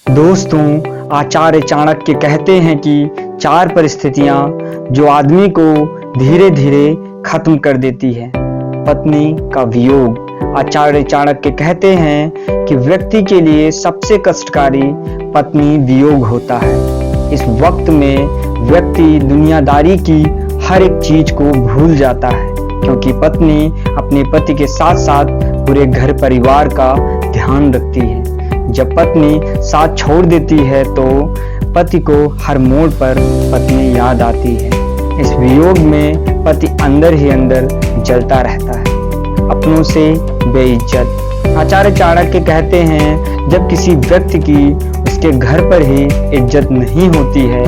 दोस्तों, आचार्य चाणक्य कहते हैं कि 4 परिस्थितियां जो आदमी को धीरे धीरे खत्म कर देती है। पत्नी का वियोग। आचार्य चाणक्य कहते हैं कि व्यक्ति के लिए सबसे कष्टकारी पत्नी वियोग होता है। इस वक्त में व्यक्ति दुनियादारी की हर एक चीज को भूल जाता है, क्योंकि पत्नी अपने पति के साथ साथ पूरे घर परिवार का ध्यान रखती है। जब पत्नी साथ छोड़ देती है तो पति को हर मोड़ पर पत्नी याद आती है। इस वियोग में पति अंदर ही अंदर जलता रहता है। अपनों से बेइज्जत। आचार्य चाणक्य कहते हैं, जब किसी व्यक्ति की उसके घर पर ही इज्जत नहीं होती है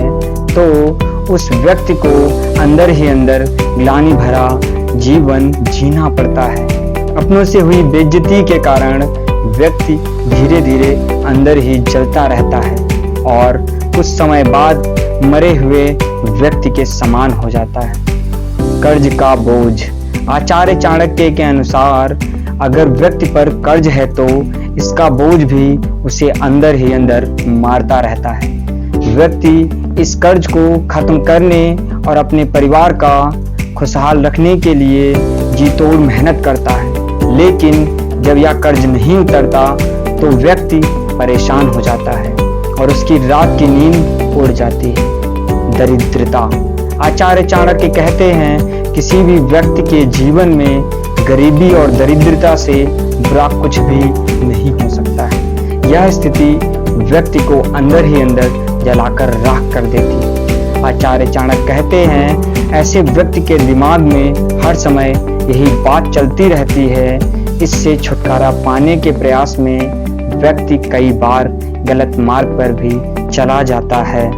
तो उस व्यक्ति को अंदर ही अंदर ग्लानि भरा जीवन जीना पड़ता है। अपनों से हुई बेइज्जती के कारण व्यक्ति धीरे धीरे अंदर ही जलता रहता है और कुछ समय बाद मरे हुए व्यक्ति के समान हो जाता है। कर्ज का बोझ। आचार्य चाणक्य के अनुसार अगर व्यक्ति पर कर्ज है तो इसका बोझ भी उसे अंदर ही अंदर मारता रहता है। व्यक्ति इस कर्ज को खत्म करने और अपने परिवार का खुशहाल रखने के लिए जी तोड़ मेहनत करता है, लेकिन जब यह कर्ज नहीं उतरता तो व्यक्ति परेशान हो जाता है और उसकी रात की नींद उड़ जाती है। दरिद्रता। आचार्य चाणक्य कहते हैं, किसी भी व्यक्ति के जीवन में गरीबी और दरिद्रता से बुरा कुछ भी नहीं हो सकता है। यह स्थिति व्यक्ति को अंदर ही अंदर जलाकर राख कर देती है। आचार्य चाणक्य कहते हैं, ऐसे व्यक्ति के दिमाग में हर समय यही बात चलती रहती है। इससे छुटकारा पाने के प्रयास में व्यक्ति कई बार गलत मार्ग पर भी चला जाता है।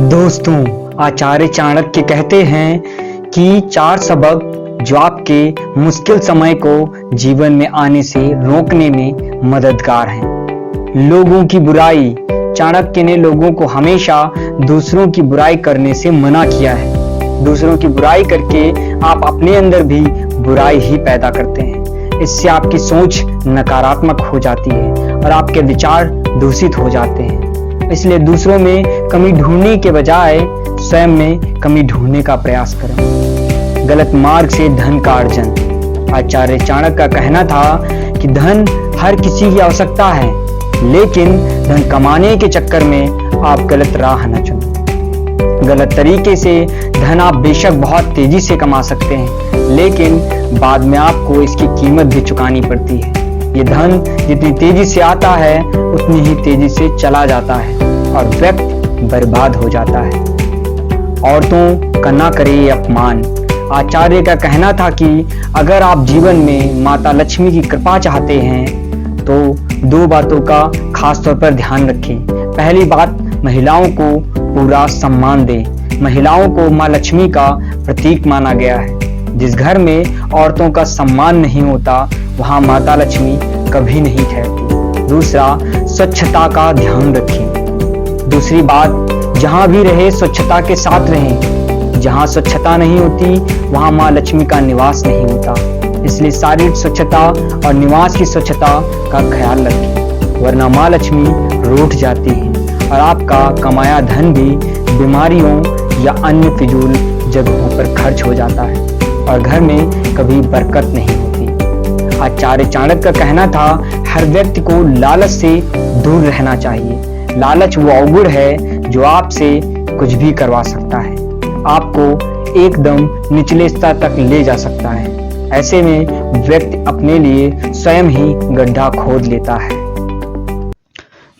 दोस्तों, आचार्य चाणक्य कहते हैं कि 4 सबक जो आपके मुश्किल समय को जीवन में आने से रोकने में मददगार हैं। लोगों की बुराई। चाणक्य ने लोगों को हमेशा दूसरों की बुराई करने से मना किया है। दूसरों की बुराई करके आप अपने अंदर भी बुराई ही पैदा करते हैं। इससे आपकी सोच नकारात्मक हो जाती है और आपके विचार दूषित हो जाते हैं। इसलिए दूसरों में कमी ढूंढने के बजाय स्वयं में कमी ढूंढने का प्रयास करें। गलत मार्ग से धन का अर्जन। आचार्य चाणक्य का कहना था कि धन हर किसी की आवश्यकता है, लेकिन धन कमाने के चक्कर में आप गलत राह न चुनें। गलत तरीके से धन आप बेशक बहुत तेजी से कमा सकते हैं, लेकिन बाद में आपको इसकी कीमत भी चुकानी पड़ती है। ये धन जितनी तेजी से आता है उतनी ही तेजी से चला जाता है और व्यक्ति बर्बाद हो जाता है। औरतों का ना करे अपमान। आचार्य का कहना था कि अगर आप जीवन में माता लक्ष्मी की कृपा चाहते हैं तो 2 बातों का खास तौर पर ध्यान रखें। पहली बात, महिलाओं को पूरा सम्मान दें। महिलाओं को माँ लक्ष्मी का प्रतीक माना गया है। जिस घर में औरतों का सम्मान नहीं होता वहां माता लक्ष्मी कभी नहीं ठहरती। दूसरा, स्वच्छता का ध्यान रखें। दूसरी बात, जहां भी रहे स्वच्छता के साथ रहें। जहां स्वच्छता नहीं होती वहां माँ लक्ष्मी का निवास नहीं होता। इसलिए शारीरिक स्वच्छता और निवास की स्वच्छता का ख्याल रखें, वरना माँ लक्ष्मी रूठ जाती है और आपका कमाया धन भी बीमारियों या अन्य फिजूल जगहों पर खर्च हो जाता है और घर में कभी बरकत नहीं होती। आचार्य चाणक्य का कहना था, हर व्यक्ति को लालच से दूर रहना चाहिए। लालच वो अवगुण है जो आपसे कुछ भी करवा सकता है, आपको एकदम निचले स्तर तक ले जा सकता है। ऐसे में व्यक्ति अपने लिए स्वयं ही गड्ढा खोद लेता है।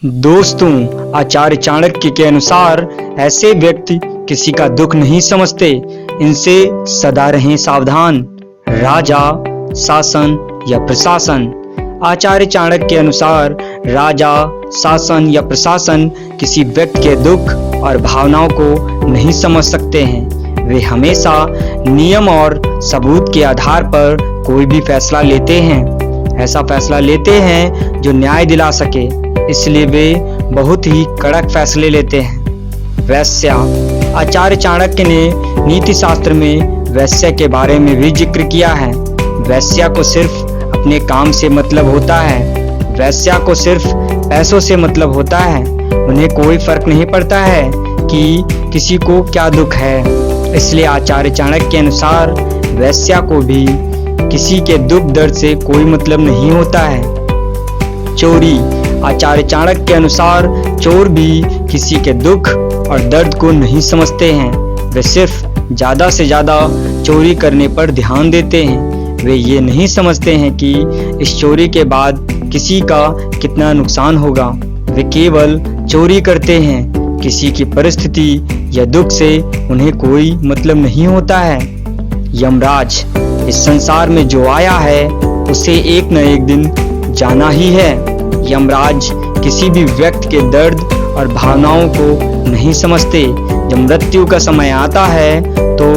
दोस्तों, आचार्य चाणक्य के अनुसार ऐसे व्यक्ति किसी का दुख नहीं समझते। इनसे सदा रहें सावधान। राजा, शासन या प्रशासन। आचार्य चाणक्य के अनुसार राजा, शासन या प्रशासन किसी व्यक्ति के दुख और भावनाओं को नहीं समझ सकते हैं। वे हमेशा नियम और सबूत के आधार पर कोई भी फैसला लेते हैं। ऐसा फैसला लेते हैं जो न्याय दिला सके, इसलिए वे बहुत ही कड़क फैसले लेते हैं। वैश्या। आचार्य चाणक्य ने नीति शास्त्र में वैश्या के बारे में भी जिक्र किया है। वैश्या को सिर्फ अपने काम से मतलब होता है। वैश्या को सिर्फ पैसों से मतलब होता है। उन्हें कोई फर्क नहीं पड़ता है कि किसी को क्या दुख है। इसलिए आचार्य चाणक्य के अनुसार वैश्या को भी किसी के दुख दर्द से कोई मतलब नहीं होता है। चोरी, आचार्य चाणक्य के अनुसार चोर भी किसी के दुख और दर्द को नहीं समझते हैं। वे सिर्फ ज्यादा से ज्यादा चोरी करने पर ध्यान देते हैं। वे ये नहीं समझते हैं कि इस चोरी के बाद किसी का कितना नुकसान होगा। वे केवल चोरी करते हैं। किसी की परिस्थिति या दुख से उन्हें कोई मतलब नहीं होता है। यमराज, इस संसार में जो आया है उसे एक न एक दिन जाना ही है। यमराज किसी भी व्यक्ति के दर्द और भावनाओं को नहीं समझते। जब मृत्यु का समय आता है तो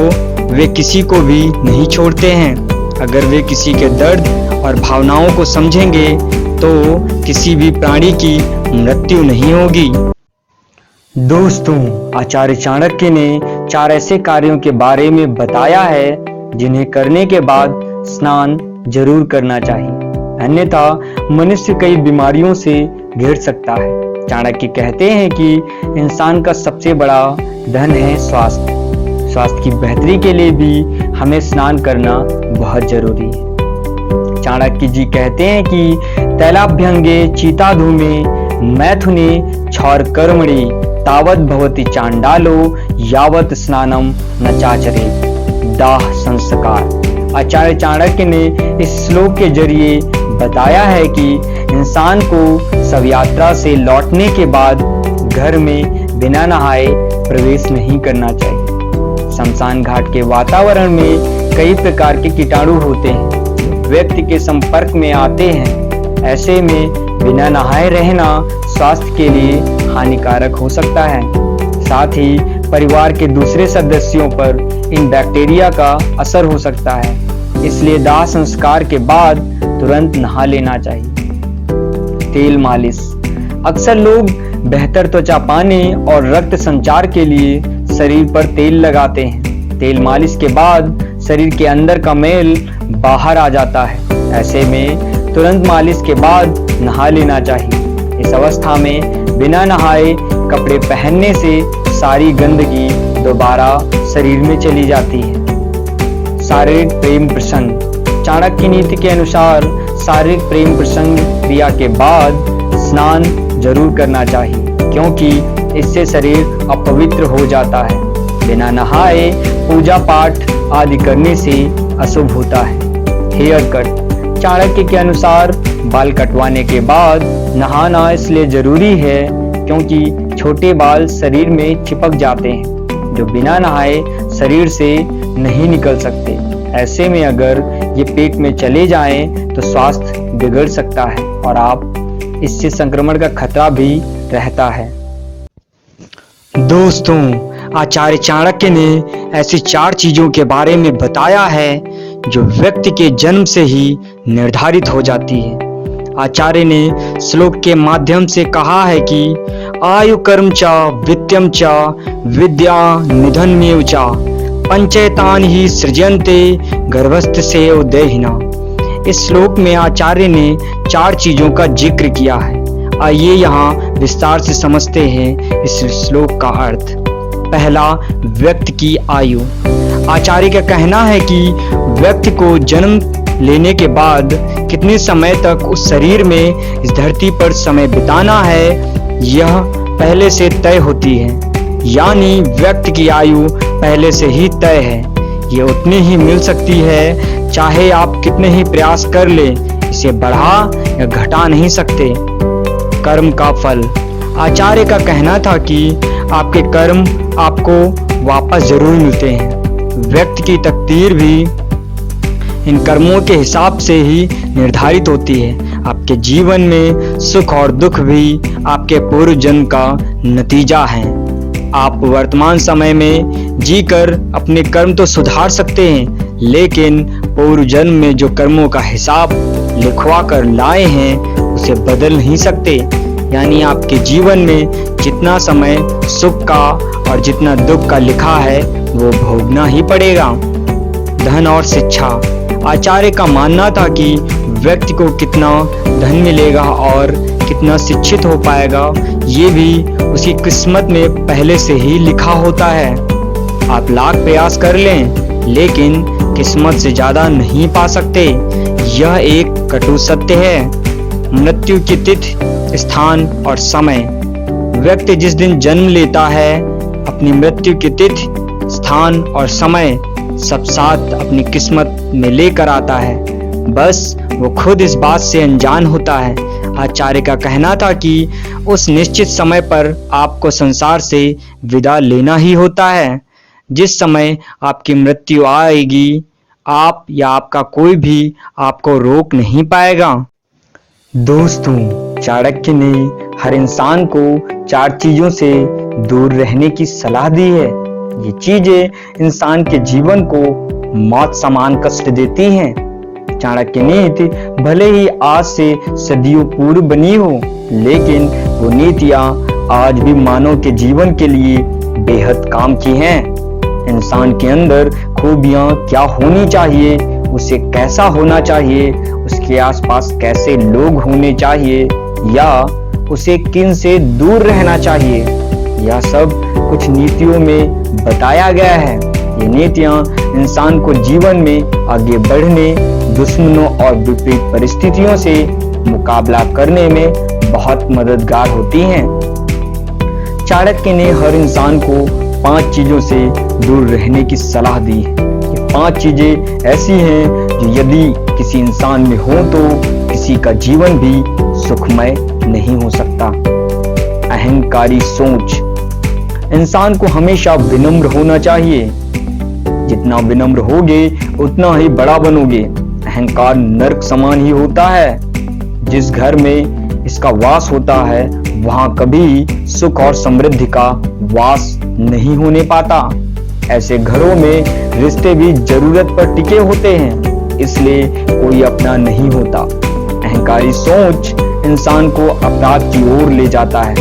वे किसी को भी नहीं छोड़ते हैं। अगर वे किसी के दर्द और भावनाओं को समझेंगे तो किसी भी प्राणी की मृत्यु नहीं होगी। दोस्तों, आचार्य चाणक्य ने 4 ऐसे कार्यों के बारे में बताया है जिन्हें करने के बाद स्नान जरूर करना चाहिए, अन्यथा मनुष्य कई बीमारियों से घिर सकता है। चाणक्य कहते हैं कि इंसान का सबसे बड़ा धन है स्वास्थ्य। स्वास्थ्य की बेहतरी के लिए भी हमें स्नान करना बहुत जरूरी है। चाणक्य जी कहते हैं कि तैलाभ्यंगे चीता धूमे मैथुने क्षौर कर्मणि तावत भवति चांडालो यावत स्नानम न चाचरे। दाह संस्कार। आचार्य चाणक्य ने इस श्लोक के जरिए बताया है कि इंसान को शव यात्रा से लौटने के बाद घर में बिना नहाए प्रवेश नहीं करना चाहिए। शमशान घाट के वातावरण में कई प्रकार के कीटाणु होते हैं, व्यक्ति के संपर्क में आते हैं। ऐसे में बिना नहाए रहना स्वास्थ्य के लिए हानिकारक हो सकता है। साथ ही परिवार के दूसरे सदस्यों पर इन बैक्टीरिया का असर हो सकता है। इसलिए दाह संस्कार के बाद तुरंत नहा लेना चाहिए। तेल मालिश। अक्सर लोग बेहतर त्वचा पाने और रक्त संचार के लिए शरीर पर तेल लगाते हैं। तेल मालिश के बाद शरीर के अंदर का मैल बाहर आ जाता है। ऐसे में तुरंत मालिश के बाद नहा लेना चाहिए। इस अवस्था में बिना नहाए कपड़े पहनने से सारी गंदगी दोबारा शरीर में चली जाती है। शारीरिक प्रेम प्रसंग। चाणक्य की नीति के अनुसार शारीरिक प्रेम प्रसंग क्रिया के बाद स्नान जरूर करना चाहिए, क्योंकि इससे शरीर अपवित्र हो जाता है। बिना नहाए पूजा पाठ आदि करने से अशुभ होता है। Hair cut. चाणक्य के अनुसार बाल कटवाने के बाद नहाना इसलिए जरूरी है क्योंकि छोटे बाल शरीर में चिपक जाते हैं जो बिना नहाए शरीर से नहीं निकल सकते। ऐसे में अगर ये पेट में चले जाएं तो स्वास्थ्य बिगड़ सकता है और आप इससे संक्रमण का खतरा भी रहता है। दोस्तों, आचार्य चाणक्य ने ऐसी 4 चीजों के बारे में बताया है जो व्यक्ति के जन्म से ही निर्धारित हो जाती है। आचार्य ने श्लोक के माध्यम से कहा है कि आयु कर्म च वित्तम च विद्या निधनमेव च पंचैतान ही सृजन्ते गर्भस्थ से उदयहिना। इस श्लोक में आचार्य ने 4 चीजों का जिक्र किया है। आइए यहाँ विस्तार से समझते हैं इस श्लोक का अर्थ। पहला, व्यक्ति की आयु। आचार्य का कहना है कि व्यक्ति को जन्म लेने के बाद कितने समय तक उस शरीर में इस धरती पर समय बिताना है यह पहले से तय होती है, यानी व्यक्ति की आयु पहले से ही तय है। ये उतनी ही मिल सकती है चाहे आप कितने ही प्रयास कर ले, इसे बढ़ा या घटा नहीं सकते। कर्म का फल। आचार्य का कहना था कि आपके कर्म आपको वापस जरूर मिलते हैं। व्यक्ति की तकदीर भी इन कर्मों के हिसाब से ही निर्धारित होती है। आपके जीवन में सुख और दुख भी आपके पूर्व जन्म का नतीजा है। आप वर्तमान समय में जीकर अपने कर्म तो सुधार सकते हैं, लेकिन पूर्व जन्म में जो कर्मों का हिसाब लिखवा कर लाए हैं उसे बदल नहीं सकते। यानी आपके जीवन में जितना समय सुख का और जितना दुख का लिखा है वो भोगना ही पड़ेगा। धन और शिक्षा। आचार्य का मानना था कि व्यक्ति को कितना धन मिलेगा और कितना शिक्षित हो पाएगा ये भी उसकी किस्मत में पहले से ही लिखा होता है। आप लाख प्रयास कर लें लेकिन किस्मत से ज्यादा नहीं पा सकते, यह एक कटु सत्य है। मृत्यु की तिथि, स्थान और समय। व्यक्ति जिस दिन जन्म लेता है अपनी मृत्यु की तिथि, स्थान और समय सब साथ अपनी किस्मत में लेकर आता है, बस वो खुद इस बात से अनजान होता है। आचार्य का कहना था कि उस निश्चित समय पर आपको संसार से विदा लेना ही होता है। जिस समय आपकी मृत्यु आएगी, आप या आपका कोई भी आपको रोक नहीं पाएगा। दोस्तों, चाणक्य ने हर इंसान को 4 चीजों से दूर रहने की सलाह दी है। ये चीजें इंसान के जीवन को मौत समान कष्ट देती हैं। चाणक्य नीति भले ही आज से सदियों पूर्व बनी हो, लेकिन वो नीतियां आज भी मानव के जीवन के लिए बेहद काम की हैं। इंसान के अंदर खूबियां क्या होनी चाहिए, उसे कैसा होना चाहिए, उसके आसपास कैसे लोग होने चाहिए या उसे किन से दूर रहना चाहिए, यह सब कुछ नीतियों में बताया गया है। ये नीतियां इंसान को जीवन में आगे बढ़ने, दुश्मनों और विपरीत परिस्थितियों से मुकाबला करने में बहुत मददगार होती हैं। चाणक्य ने हर इंसान को 5 चीजों से दूर रहने की सलाह दी है। ये 5 चीजें ऐसी हैं जो यदि किसी इंसान में हो तो किसी का जीवन भी सुखमय नहीं हो सकता। अहंकारी सोच। इंसान को हमेशा विनम्र होना चाहिए। जितना विनम्र होगे उतना ही बड़ा बनोगे। अहंकार नरक समान ही होता है। जिस घर में इसका वास होता है वहां कभी सुख और समृद्धि का वास नहीं होने पाता। ऐसे घरों में रिश्ते भी जरूरत पर टिके होते हैं, इसलिए कोई अपना नहीं होता। अहंकारी सोच इंसान को अपराध की ओर ले जाता है,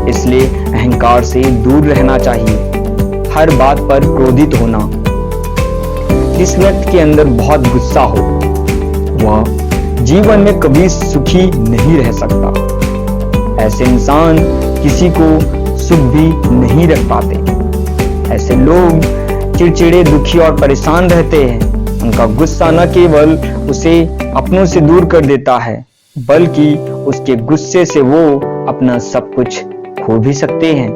इसलिए अहंकार से दूर रहना चाहिए। हर बात पर क्रोधित होना। जिस व्यक्ति के अंदर बहुत गुस्सा हो वह जीवन में कभी सुखी नहीं रह सकता। ऐसे इंसान किसी को सुख भी नहीं रख पाते। ऐसे लोग चिड़चिड़े, दुखी और परेशान रहते हैं। उनका गुस्सा न केवल उसे अपनों से दूर कर देता है, बल्कि उसके गुस्से से वो अपना सब कुछ खो भी सकते हैं।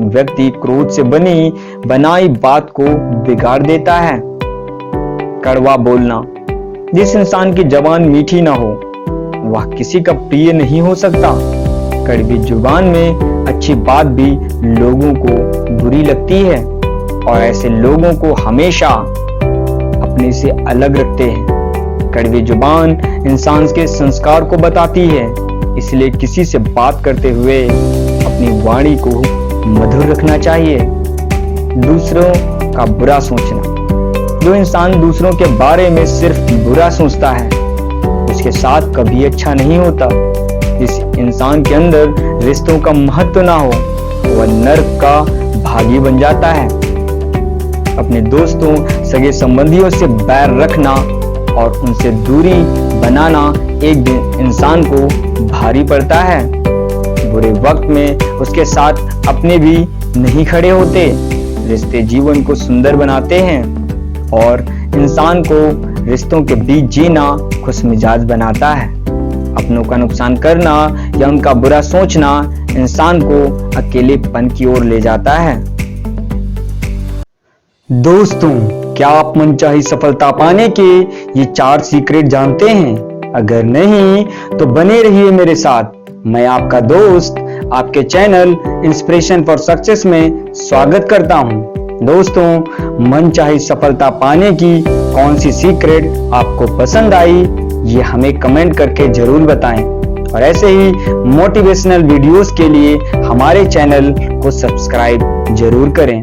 व्यक्ति क्रोध से बनाई बात को बिगाड़ देता है। कड़वा बोलना। जिस इंसान की जबान मीठी ना हो वह किसी का प्रिय नहीं हो सकता। कड़वी जुबान में अच्छी बात भी लोगों को बुरी लगती है और ऐसे लोगों को हमेशा अपने से अलग रखते हैं। कड़वी जुबान इंसान के संस्कार को बताती है, इसलिए किसी से बात करते हुए अपनी वाणी को मधुर रखना चाहिए। दूसरों का बुरा सोचना। जो इंसान दूसरों के बारे में सिर्फ बुरा सोचता है उसके साथ कभी अच्छा नहीं होता। जिस इंसान के अंदर रिश्तों का महत्व ना हो वह नरक का भागी बन जाता है। अपने दोस्तों, सगे संबंधियों से बैर रखना और उनसे दूरी बनाना एक दिन इंसान को भारी पड़ता है। बुरे वक्त में उसके साथ अपने भी नहीं खड़े होते। रिश्ते जीवन को सुंदर बनाते हैं और इंसान को रिश्तों के बीच जीना खुशमिजाज बनाता है। अपनों का नुकसान करना या उनका बुरा सोचना इंसान को अकेलेपन की ओर ले जाता है। दोस्तों, क्या आप मनचाही सफलता पाने के ये 4 सीक्रेट जानते हैं? अगर नहीं तो बने रहिए मेरे साथ। मैं आपका दोस्त आपके चैनल इंस्पिरेशन फॉर सक्सेस में स्वागत करता हूं। दोस्तों, मनचाही सफलता पाने की कौन सी सीक्रेट आपको पसंद आई ये हमें कमेंट करके जरूर बताएं और ऐसे ही मोटिवेशनल वीडियोस के लिए हमारे चैनल को सब्सक्राइब जरूर करें।